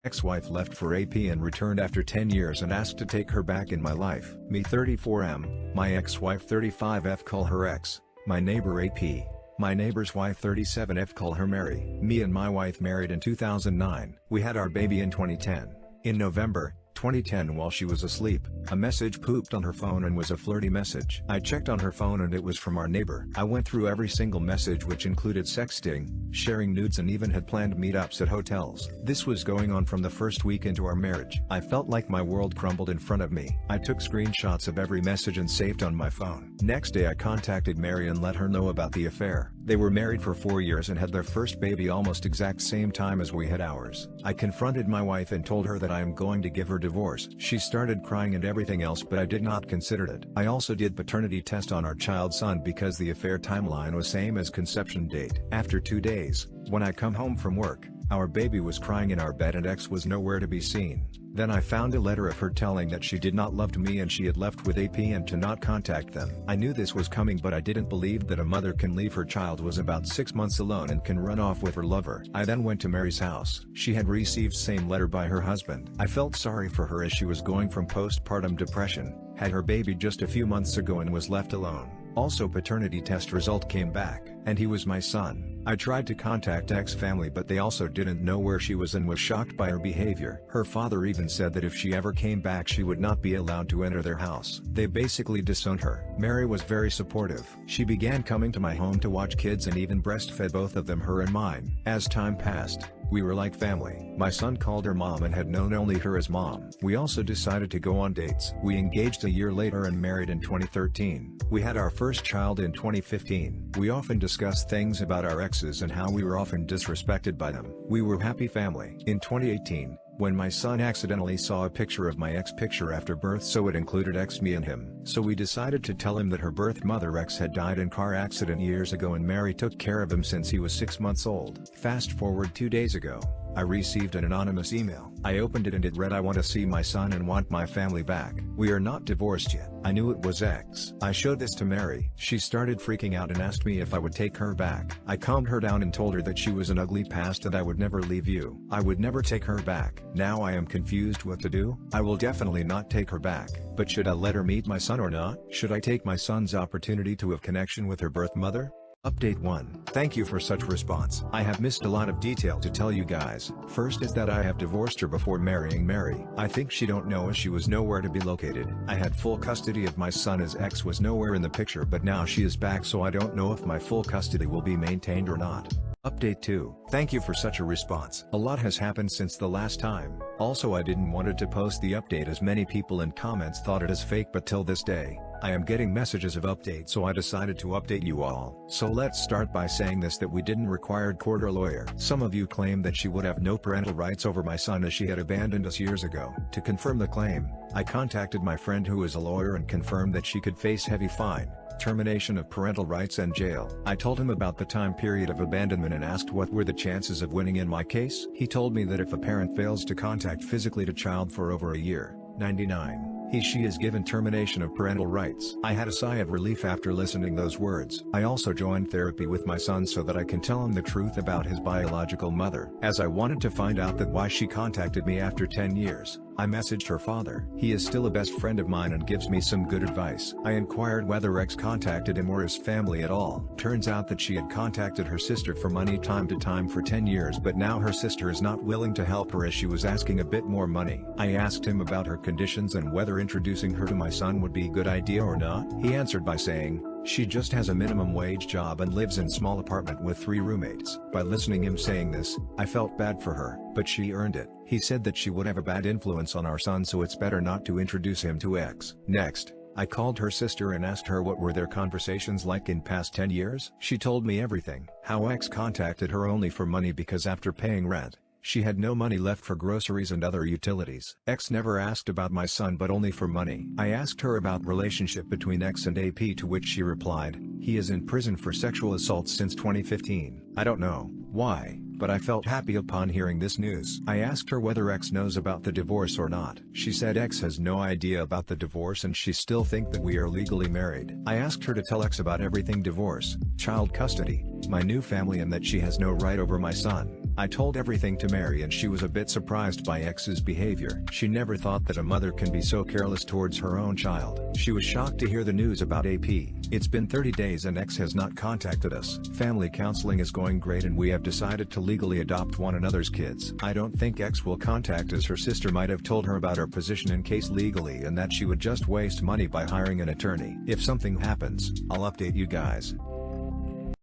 Ex-wife left for AP and returned after 10 years and asked to take her back in my life. Me 34M, my ex-wife 35F call her ex, my neighbor AP, my neighbor's wife 37F call her Mary. Me and my wife married in 2009. We had our baby in 2010. In November 2010 while she was asleep, a message pooped on her phone and was a flirty message. I checked on her phone and it was from our neighbor. I went through every single message which included sexting, sharing nudes and even had planned meetups at hotels. This was going on from the first week into our marriage. I felt like my world crumbled in front of me. I took screenshots of every message and saved on my phone. Next day I contacted Mary and let her know about the affair. They were married for 4 years and had their first baby almost exact same time as we had ours. I confronted my wife and told her that I am going to give her divorce. She started crying and everything else, but I did not consider it. I also did paternity test on our child's son because the affair timeline was same as conception date. After 2 days, when I come home from work, our baby was crying in our bed and X was nowhere to be seen. Then I found a letter of her telling that she did not love me and she had left with AP and to not contact them. I knew this was coming, but I didn't believe that a mother can leave her child was about 6 months alone and can run off with her lover. I then went to Mary's house. She had received same letter by her husband. I felt sorry for her as she was going from postpartum depression, had her baby just a few months ago and was left alone. Also paternity test result came back, and he was my son. I tried to contact X family but they also didn't know where she was and was shocked by her behavior. Her father even said that if she ever came back she would not be allowed to enter their house. They basically disowned her. Mary was very supportive. She began coming to my home to watch kids and even breastfed both of them, her and mine. As time passed, we were like family. My son called her mom and had known only her as mom. We also decided to go on dates. We engaged a year later and married in 2013. We had our first child in 2015. We often discussed things about our exes and how we were often disrespected by them. We were happy family. In 2018, when my son accidentally saw a picture of my ex picture after birth, so it included X, me and him. So we decided to tell him that her birth mother X had died in car accident years ago and Mary took care of him since he was 6 months old. Fast forward 2 days ago, I received an anonymous email. I opened it and it read, "I want to see my son and want my family back. We are not divorced yet." I knew it was X. I showed this to Mary. She started freaking out and asked me if I would take her back. I calmed her down and told her that she was an ugly past and I would never leave you. I would never take her back. Now I am confused what to do. I will definitely not take her back. But should I let her meet my son or not? Should I take my son's opportunity to have connection with her birth mother? Update 1. Thank you for such response. I have missed a lot of detail to tell you guys. First is that I have divorced her before marrying Mary. I think she don't know as she was nowhere to be located. I had full custody of my son as X was nowhere in the picture, but now she is back, so I don't know if my full custody will be maintained or not. Update 2. Thank you for such a response. A lot has happened since the last time. Also, I didn't wanted to post the update as many people in comments thought it is fake, but till this day, I am getting messages of update, so I decided to update you all. So let's start by saying this, that we didn't require court or lawyer. Some of you claim that she would have no parental rights over my son as she had abandoned us years ago. To confirm the claim, I contacted my friend who is a lawyer and confirmed that she could face heavy fine, termination of parental rights and jail. I told him about the time period of abandonment and asked what were the chances of winning in my case. He told me that if a parent fails to contact physically to child for over a year, 99, she is given termination of parental rights. I had a sigh of relief after listening those words. I also joined therapy with my son so that I can tell him the truth about his biological mother, as I wanted to find out that why she contacted me after 10 years. I messaged her father. He is still a best friend of mine and gives me some good advice. I inquired whether X contacted him or his family at all. Turns out that she had contacted her sister for money time to time for 10 years, but now her sister is not willing to help her as she was asking a bit more money. I asked him about her conditions and whether introducing her to my son would be a good idea or not. He answered by saying, she just has a minimum wage job and lives in small apartment with 3 roommates. By listening him saying this, I felt bad for her, but she earned it. He said that she would have a bad influence on our son, so it's better not to introduce him to X. Next, I called her sister and asked her what were their conversations like in past 10 years. She told me everything. How X contacted her only for money because after paying rent, she had no money left for groceries and other utilities. X never asked about my son but only for money. I asked her about relationship between X and AP, to which she replied, he is in prison for sexual assault since 2015. I don't know why, but I felt happy upon hearing this news. I asked her whether X knows about the divorce or not. She said X has no idea about the divorce and she still think that we are legally married. I asked her to tell X about everything: divorce, child custody, my new family, and that she has no right over my son. I told everything to Mary and she was a bit surprised by X's behavior. She never thought that a mother can be so careless towards her own child. She was shocked to hear the news about AP. It's been 30 days and X has not contacted us. Family counseling is going great and we have decided to legally adopt one another's kids. I don't think X will contact as her sister might have told her about our position in case legally and that she would just waste money by hiring an attorney. If something happens, I'll update you guys.